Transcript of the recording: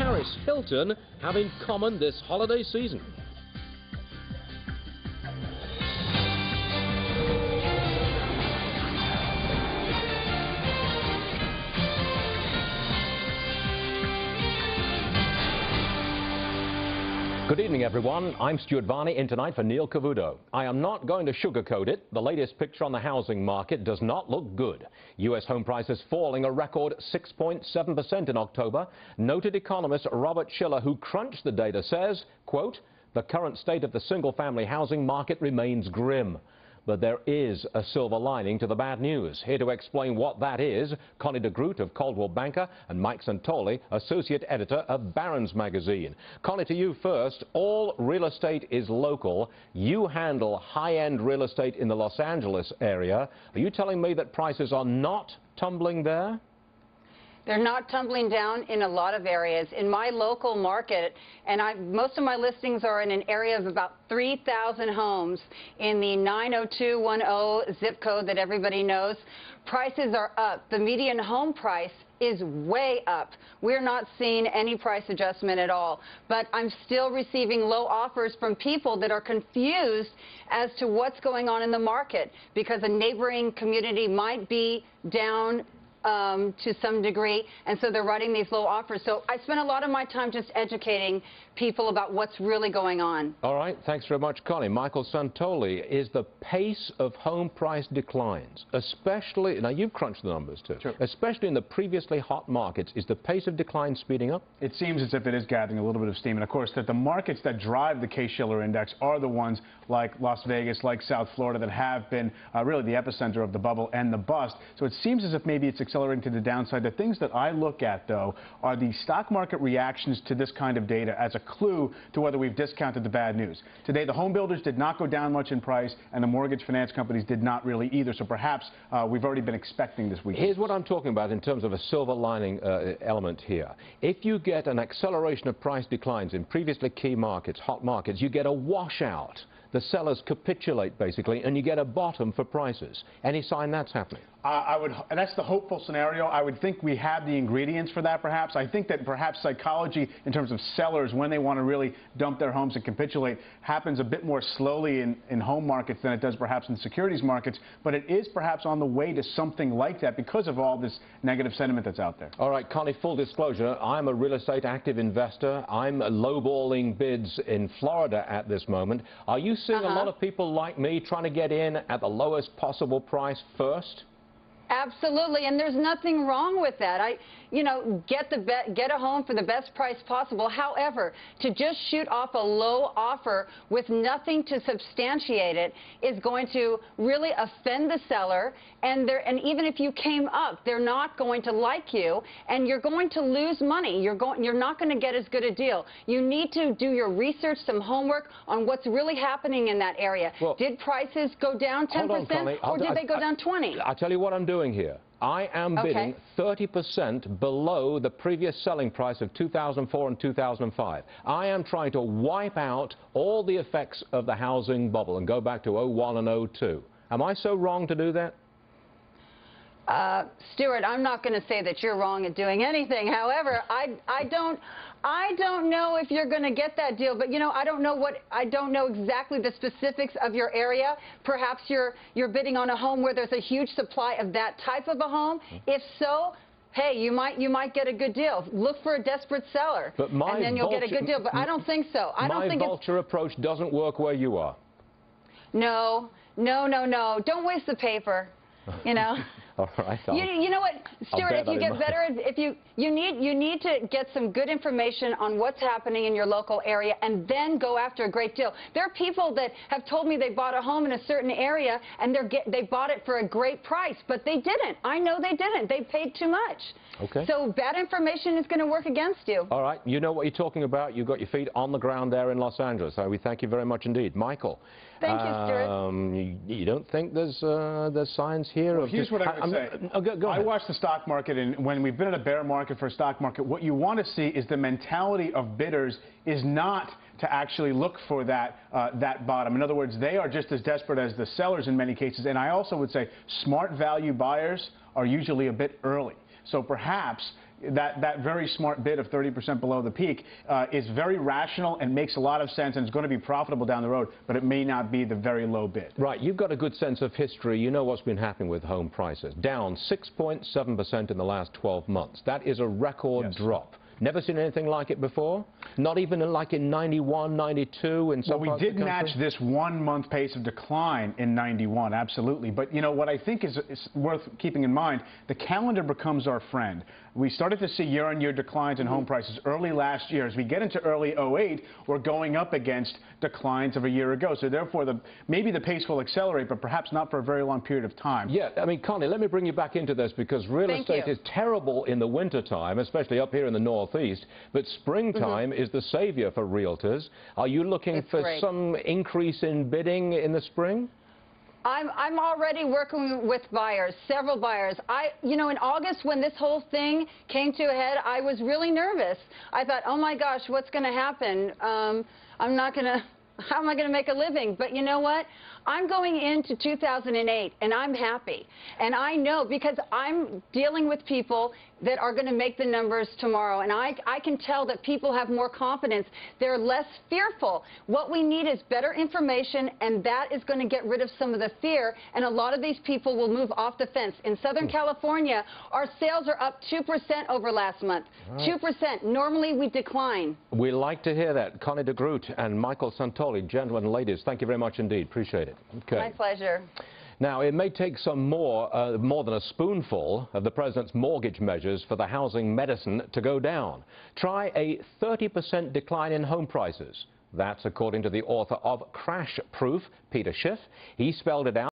Paris Hilton have in common this holiday season? Good evening, everyone. I'm Stuart Varney in tonight for Neil Cavuto. I am not going to sugarcoat it. The latest picture on the housing market does not look good. U.S. home prices falling a record 6.7% in October. Noted economist Robert Shiller, who crunched the data, says, quote, "The current state of the single-family housing market remains grim." But there is a silver lining to the bad news. Here to explain what that is, Connie De Groot of Coldwell Banker and Mike Santoli, Associate Editor of Barron's Magazine. Connie, to you first. All real estate is local. You handle high-end real estate in the Los Angeles area. Are you telling me that prices are not tumbling there? They're not tumbling down in a lot of areas. In my local market, and most of my listings are in an area of about 3,000 homes in the 90210 zip code that everybody knows. Prices are up. The median home price is way up. We're not seeing any price adjustment at all. But I'm still receiving low offers from people that are confused as to what's going on in the market because a neighboring community might be down to some degree, and so they're writing these low offers. So I spend a lot of my time just educating people about what's really going on. All right, thanks very much, Connie. Michael Santoli, is the pace of home price declines, especially, now you've crunched the numbers too, sure, especially in the previously hot markets, is the pace of decline speeding up? It seems as if it is gathering a little bit of steam, and of course that the markets that drive the Case-Shiller Index are the ones like Las Vegas, like South Florida, that have been really the epicenter of the bubble and the bust. So it seems as if maybe it's accelerating to the downside. The things that I look at, though, are the stock market reactions to this kind of data as a clue to whether we've discounted the bad news. Today, the home builders did not go down much in price, and the mortgage finance companies did not really either. So perhaps we've already been expecting this week. Here's what I'm talking about in terms of a silver lining element here. If you get an acceleration of price declines in previously key markets, hot markets, you get a washout. The sellers capitulate, basically, and you get a bottom for prices. Any sign that's happening? And that's the hopeful scenario. I would think we have the ingredients for that, perhaps. I think that perhaps psychology in terms of sellers, when they want to really dump their homes and capitulate, happens a bit more slowly in home markets than it does perhaps in securities markets. But it is perhaps on the way to something like that because of all this negative sentiment that's out there. All right, Connie, full disclosure, I'm a real estate active investor. I'm lowballing bids in Florida at this moment. Are you seeing a lot of people like me trying to get in at the lowest possible price first? Absolutely, and there's nothing wrong with that. Get a home for the best price possible. However, to just shoot off a low offer with nothing to substantiate it is going to really offend the seller. And even if you came up, they're not going to like you, and you're going to lose money. You're not going to get as good a deal. You need to do your research, some homework on what's really happening in that area. Well, did prices go down 10%, or did they go down 20%? I'll tell you what I'm doing here. I am bidding 30% below the previous selling price of 2004 and 2005. I am trying to wipe out all the effects of the housing bubble and go back to 01 and 02. Am I so wrong to do that? Stuart, I'm not going to say that you're wrong at doing anything. However, I don't know if you're going to get that deal. But I don't know exactly the specifics of your area. Perhaps you're bidding on a home where there's a huge supply of that type of a home. If so, hey, you might get a good deal. Look for a desperate seller, and then you'll get a good deal. But I don't think so. My vulture approach doesn't work where you are. No. Don't waste the paper. All right. You know what, Stuart, if you get better, you need to get some good information on what's happening in your local area and then go after a great deal. There are people that have told me they bought a home in a certain area and they bought it for a great price, but they didn't. I know they didn't. They paid too much. Okay. So bad information is going to work against you. All right. You know what you're talking about. You've got your feet on the ground there in Los Angeles. So we thank you very much indeed. Michael. Thank you, Stuart. You don't think there's signs here? Well, here's what I would say. Go ahead. I watch the stock market, and when we've been in a bear market for a stock market, what you want to see is the mentality of bidders is not to actually look for that bottom. In other words, they are just as desperate as the sellers in many cases. And I also would say smart value buyers are usually a bit early. So perhaps that very smart bid of 30% below the peak is very rational and makes a lot of sense and is going to be profitable down the road, but it may not be the very low bid. Right. You've got a good sense of history. You know what's been happening with home prices. Down 6.7% in the last 12 months. That is a record drop. Never seen anything like it before? Not even like in 91, 92 in some parts of the country? Well, we did match this 1 month pace of decline in 91, absolutely. But, you know, what I think is worth keeping in mind, the calendar becomes our friend. We started to see year-on-year declines in home prices early last year. As we get into early 08, we're going up against declines of a year ago. So, therefore, maybe the pace will accelerate, but perhaps not for a very long period of time. Yeah, I mean, Connie, let me bring you back into this because real estate is terrible in the wintertime, especially up here in the northeast, but springtime is the savior for realtors. Are you looking for some increase in bidding in the spring? I'm already working with buyers, several buyers. You know, in August when this whole thing came to a head, I was really nervous. I thought, oh my gosh, what's going to happen? How am I going to make a living? But you know what? I'm going into 2008 and I'm happy. And I know because I'm dealing with people that are going to make the numbers tomorrow. And I can tell that people have more confidence. They're less fearful. What we need is better information, and that is going to get rid of some of the fear. And a lot of these people will move off the fence. In Southern California, our sales are up 2% over last month. 2%. Normally, we decline. We like to hear that. Connie De Groot and Michael Santoli, gentlemen and ladies, thank you very much indeed. Appreciate it. Okay. My pleasure. Now, it may take some more than a spoonful of the president's mortgage measures for the housing medicine to go down. Try a 30% decline in home prices. That's according to the author of Crash Proof, Peter Schiff. He spelled it out.